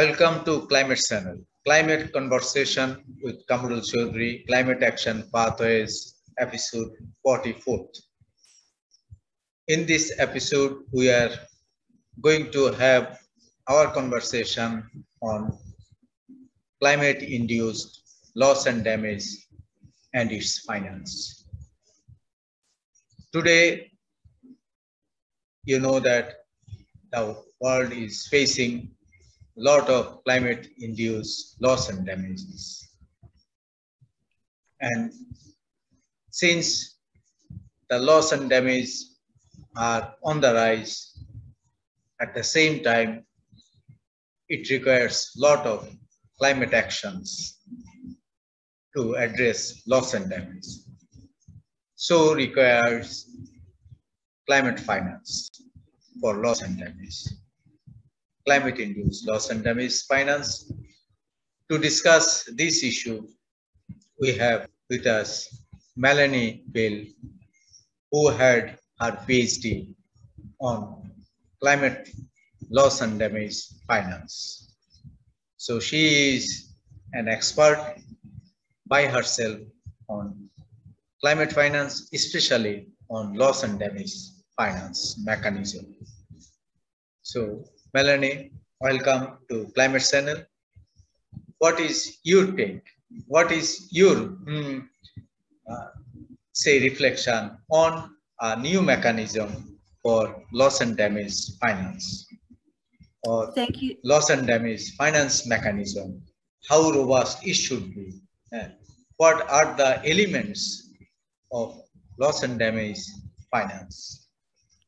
Welcome to Climate Channel, Climate Conversation with Quamrul Chowdhury, Climate Action Pathways, episode 44. In this episode, we are going to have our conversation on climate-induced loss and damage and its finance. Today, you know that the world is facing a lot of climate-induced loss and damages. And since the loss and damage are on the rise, at the same time, it requires a lot of climate actions to address loss and damage. So requires climate finance for loss and damage. Climate-induced loss and damage finance. To discuss this issue, we have with us Melanie who had her PhD on climate loss and damage finance. So she is an expert by herself on climate finance, especially on loss and damage finance mechanism. So Melanie, welcome to Climate Channel. What is your take? What is your reflection on a new mechanism for loss and damage finance, or Thank you. Loss and damage finance mechanism? How robust it should be? What are the elements of loss and damage finance?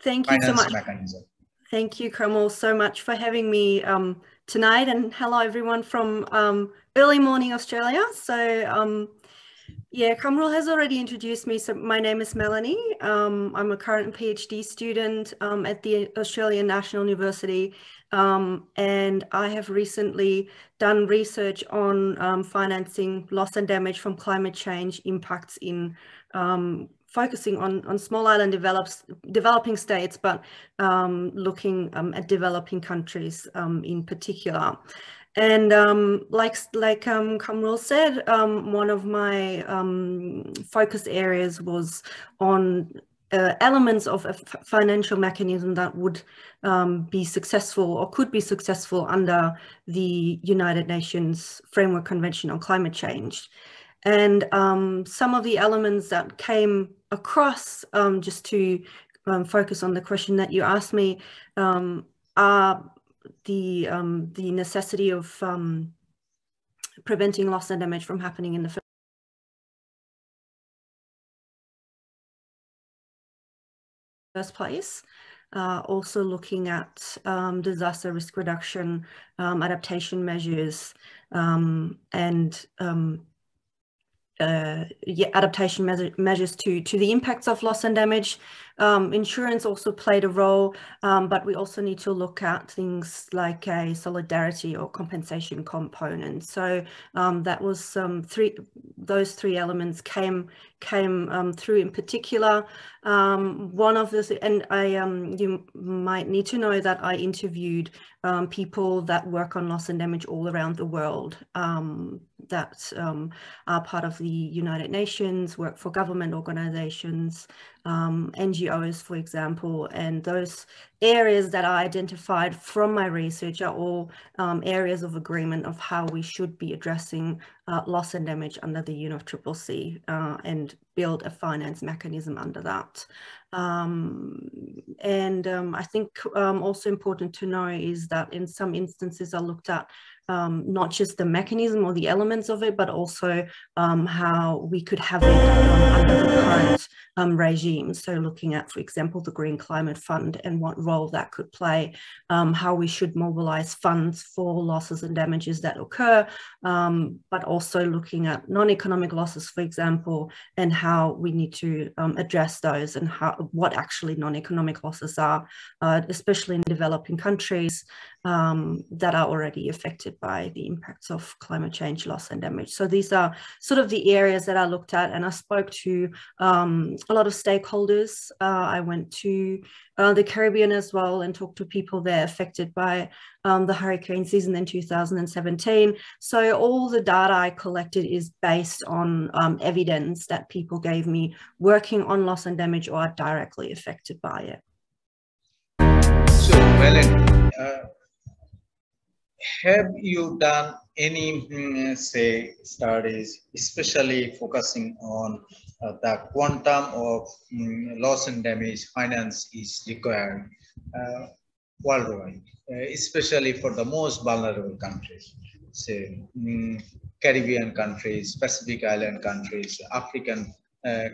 Thank you so much. Mechanism. Thank you, Quamrul, so much for having me tonight, and hello everyone from early morning Australia. So yeah, Quamrul has already introduced me. So my name is Melanie. I'm a current PhD student at the Australian National University, and I have recently done research on financing loss and damage from climate change impacts in focusing on small island developing states, but looking at developing countries in particular. And like Quamrul said, one of my focus areas was on elements of a financial mechanism that would be successful or could be successful under the United Nations Framework Convention on Climate Change. And some of the elements that came across, just to focus on the question that you asked me, are the necessity of preventing loss and damage from happening in the first place. Also looking at disaster risk reduction, adaptation measures, and adaptation measures to the impacts of loss and damage. Insurance also played a role, but we also need to look at things like a solidarity or compensation component. So that was those three elements came through in particular. One of the, and you might need to know that I interviewed people that work on loss and damage all around the world, that are part of the United Nations, work for government organizations, NGOs, for example, and those areas that I identified from my research are all areas of agreement of how we should be addressing loss and damage under the UNFCCC and build a finance mechanism under that. I think also important to know is that in some instances I looked at not just the mechanism or the elements of it, but also how we could have it under the current regime. So looking at, for example, the Green Climate Fund and what role that could play, how we should mobilize funds for losses and damages that occur, but also looking at non-economic losses, for example, and how we need to address those and what actually non-economic losses are, especially in developing countries. that are already affected by the impacts of climate change, loss and damage. So these are sort of the areas that I looked at, and I spoke to a lot of stakeholders. I went to the Caribbean as well and talked to people there affected by the hurricane season in 2017. So all the data I collected is based on evidence that people gave me working on loss and damage or are directly affected by it. So, Melanie, have you done any, say, studies, especially focusing on the quantum of loss and damage finance is required worldwide, especially for the most vulnerable countries, say Caribbean countries, Pacific Island countries, African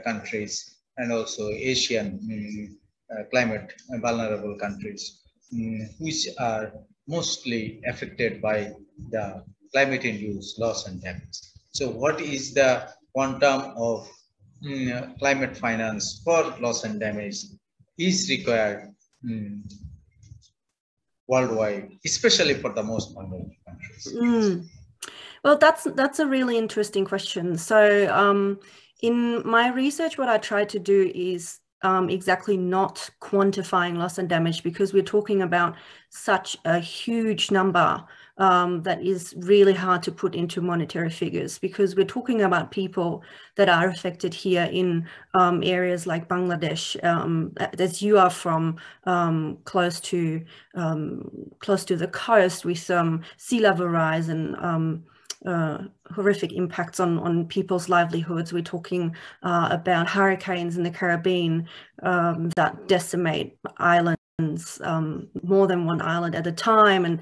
countries, and also Asian climate vulnerable countries, which are mostly affected by the climate-induced loss and damage. So what is the quantum of climate finance for loss and damage is required worldwide, especially for the most vulnerable countries? Well, that's a really interesting question. So in my research, what I tried to do is exactly not quantifying loss and damage, because we're talking about such a huge number that is really hard to put into monetary figures, because we're talking about people that are affected here in areas like Bangladesh, as you are from, close to the coast, with sea level rise and horrific impacts on people's livelihoods. We're talking about hurricanes in the Caribbean that decimate islands, more than one island at a time, and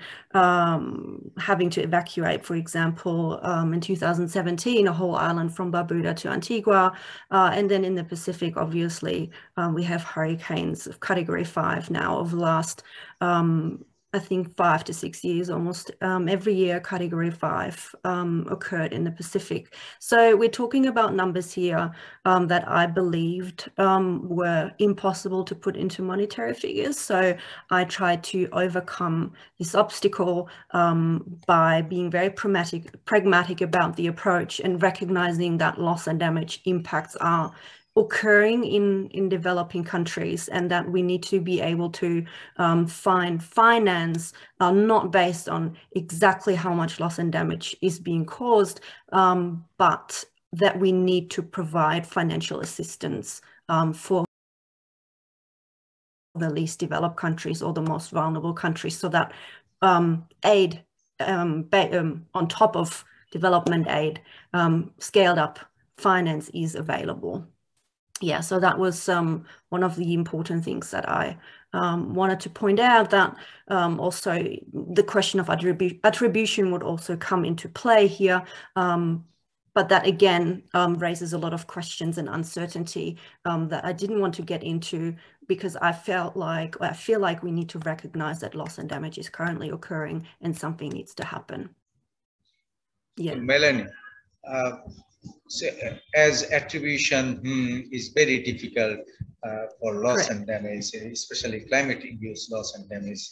having to evacuate, for example, in 2017, a whole island from Barbuda to Antigua. And then in the Pacific, obviously, we have hurricanes of Category 5 now of the last I think 5 to 6 years, almost every year, Category 5 occurred in the Pacific. So we're talking about numbers here that I believed were impossible to put into monetary figures. So I tried to overcome this obstacle by being very pragmatic about the approach and recognizing that loss and damage impacts are occurring in developing countries, and that we need to be able to find finance not based on exactly how much loss and damage is being caused, but that we need to provide financial assistance for the least developed countries or the most vulnerable countries, so that aid on top of development aid, scaled up finance is available. Yeah, so that was one of the important things that I wanted to point out, that also the question of attribution would also come into play here, but that again raises a lot of questions and uncertainty that I didn't want to get into, because I feel like we need to recognize that loss and damage is currently occurring and something needs to happen. Yeah, Melanie, so as attribution is very difficult for loss and damage, especially climate-induced loss and damage.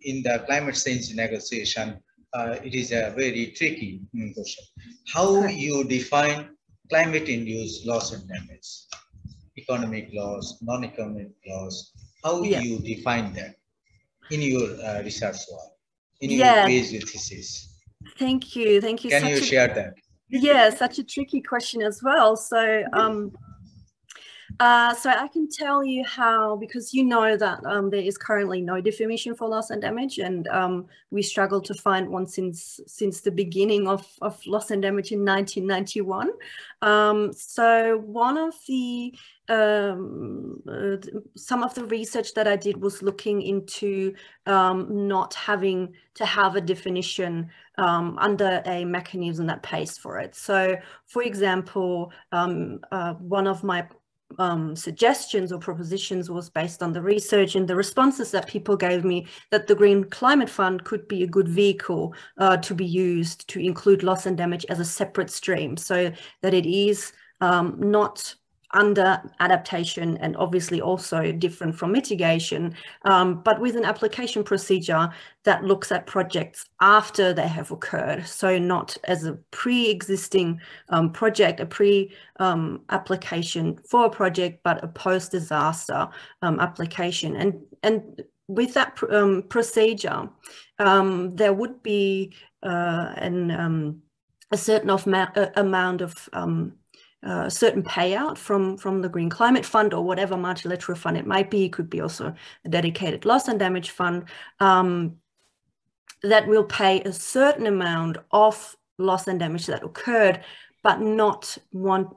In the climate change negotiation, it is a very tricky question. How you define climate-induced loss and damage? Economic loss, non-economic loss. How you define that in your research work, in your PhD thesis? Thank you. Can you share that? Yeah, such a tricky question as well. So, so I can tell you how, because you know that there is currently no definition for loss and damage, and we struggled to find one since the beginning of loss and damage in 1991. So one of the some of the research that I did was looking into not having to have a definition under a mechanism that pays for it. So, for example, one of my suggestions or propositions was based on the research and the responses that people gave me, that the Green Climate Fund could be a good vehicle to be used to include loss and damage as a separate stream, so that it is not under adaptation and obviously also different from mitigation, but with an application procedure that looks at projects after they have occurred. So not as a pre-existing project, a pre-application for a project, but a post-disaster application. And with that procedure, there would be a certain amount of certain payout from the Green Climate Fund or whatever multilateral fund it might be. It could be also a dedicated loss and damage fund that will pay a certain amount of loss and damage that occurred, but not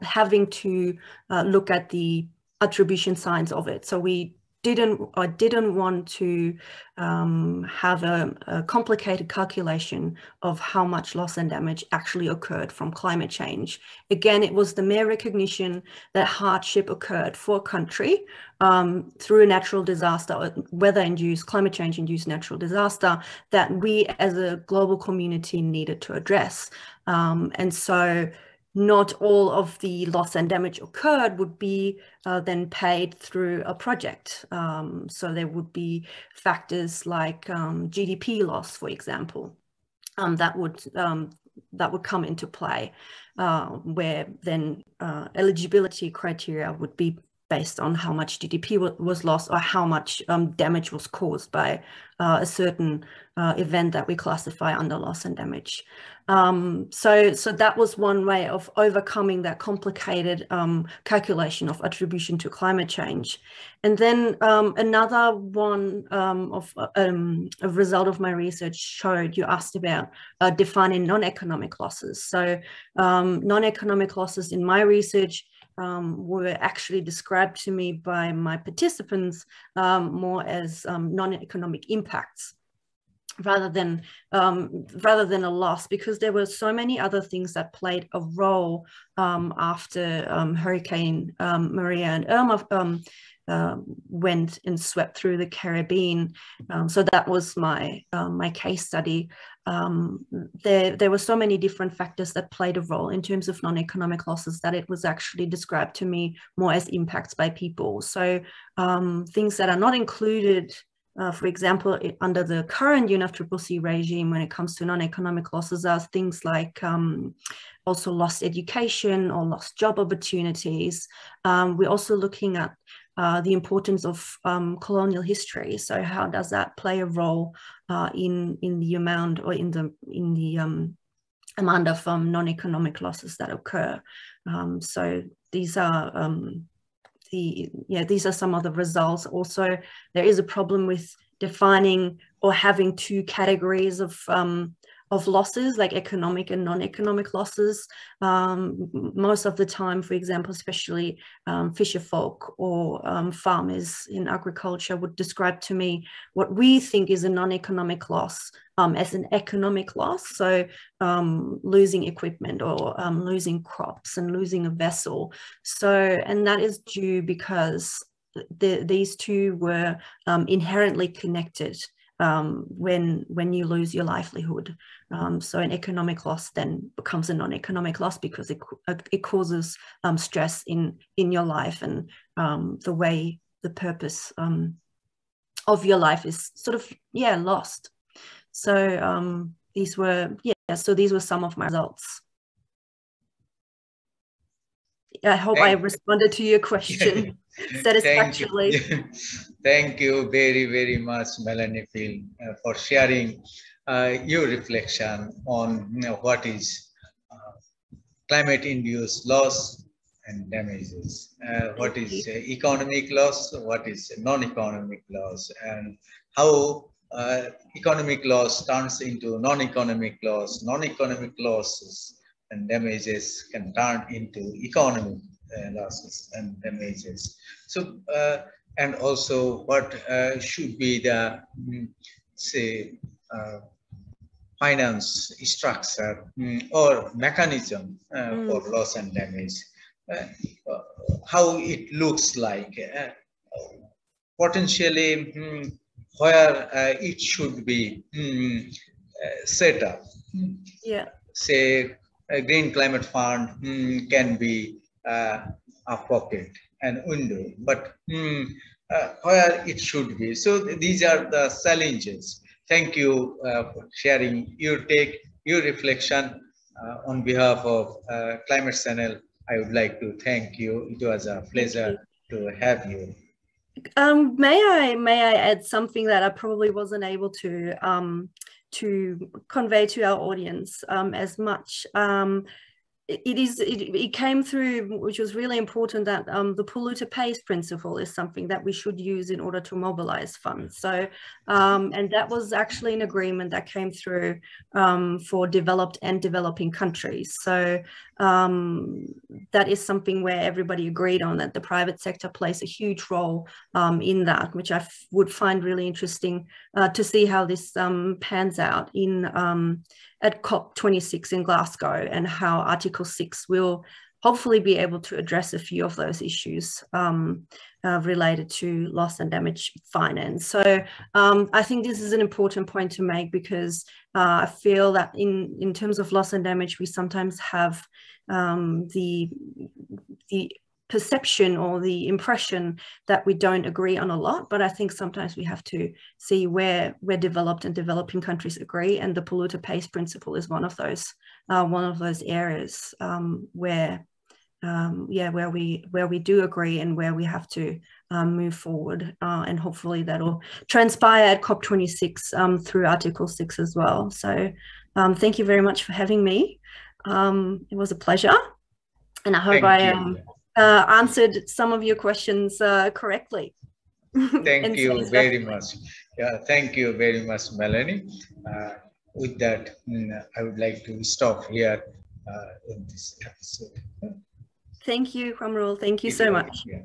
having to look at the attribution signs of it. So we didn't want to have a complicated calculation of how much loss and damage actually occurred from climate change. Again, it was the mere recognition that hardship occurred for a country through a natural disaster, weather-induced, climate change-induced natural disaster, that we as a global community needed to address. And so not all of the loss and damage occurred would be then paid through a project. So there would be factors like GDP loss, for example, that would come into play, where then eligibility criteria would be based on how much GDP was lost or how much damage was caused by a certain event that we classify under loss and damage. So that was one way of overcoming that complicated calculation of attribution to climate change. And then another one of a result of my research showed, you asked about defining non-economic losses. So non-economic losses in my research were actually described to me by my participants more as non-economic impacts rather than a loss, because there were so many other things that played a role after Hurricane Maria and Irma went and swept through the Caribbean. So that was my case study. There were so many different factors that played a role in terms of non-economic losses that it was actually described to me more as impacts by people. So things that are not included, for example, under the current UNFCCC regime when it comes to non-economic losses, are things like also lost education or lost job opportunities. We're also looking at the importance of colonial history. So how does that play a role in the amount or in the amount of non-economic losses that occur? So these are these are some of the results. Also, there is a problem with defining or having two categories of losses, like economic and non-economic losses. Most of the time, for example, especially fisher folk or farmers in agriculture would describe to me what we think is a non-economic loss as an economic loss. So losing equipment or losing crops and losing a vessel. So, and that is due because these two were inherently connected. When you lose your livelihood. So an economic loss then becomes a non-economic loss because it causes stress in your life, and the purpose of your life is sort of, lost. So these were some of my results. I hope I responded to your question satisfactorily. Thank you very, very much, Melanie, for sharing your reflection on what is climate-induced loss and damages, what is economic loss, what is non-economic loss, and how economic loss turns into non-economic loss, non-economic losses and damages can turn into economic losses and damages. So, and also what should be the, say, finance structure or mechanism for loss and damage, how it looks like, potentially where it should be set up. Yeah. Say, a green climate fund can be a pocket and window, but where it should be. So these are the challenges. Thank you for sharing your take, your reflection on behalf of Climate Channel. I would like to thank you. It was a pleasure to have you. May I add something that I probably wasn't able to convey to our audience as much. It came through, which was really important, that the polluter pays principle is something that we should use in order to mobilize funds. So, and that was actually an agreement that came through for developed and developing countries. So that is something where everybody agreed on, that the private sector plays a huge role in that, which I would find really interesting to see how this pans out in at COP26 in Glasgow, and how Article 6 will hopefully be able to address a few of those issues related to loss and damage finance. So I think this is an important point to make, because I feel that in terms of loss and damage, we sometimes have the perception or the impression that we don't agree on a lot, but I think sometimes we have to see where developed and developing countries agree, and the polluter pays principle is one of those areas where we do agree, and where we have to move forward, and hopefully that'll transpire at COP26 through Article 6 as well. So thank you very much for having me. It was a pleasure, and I hope answered some of your questions correctly. Thank you very much. Yeah, thank you very much, Melanie. With that, I would like to stop here in this episode. Thank you, Quamrul. Thank you so much. Yeah.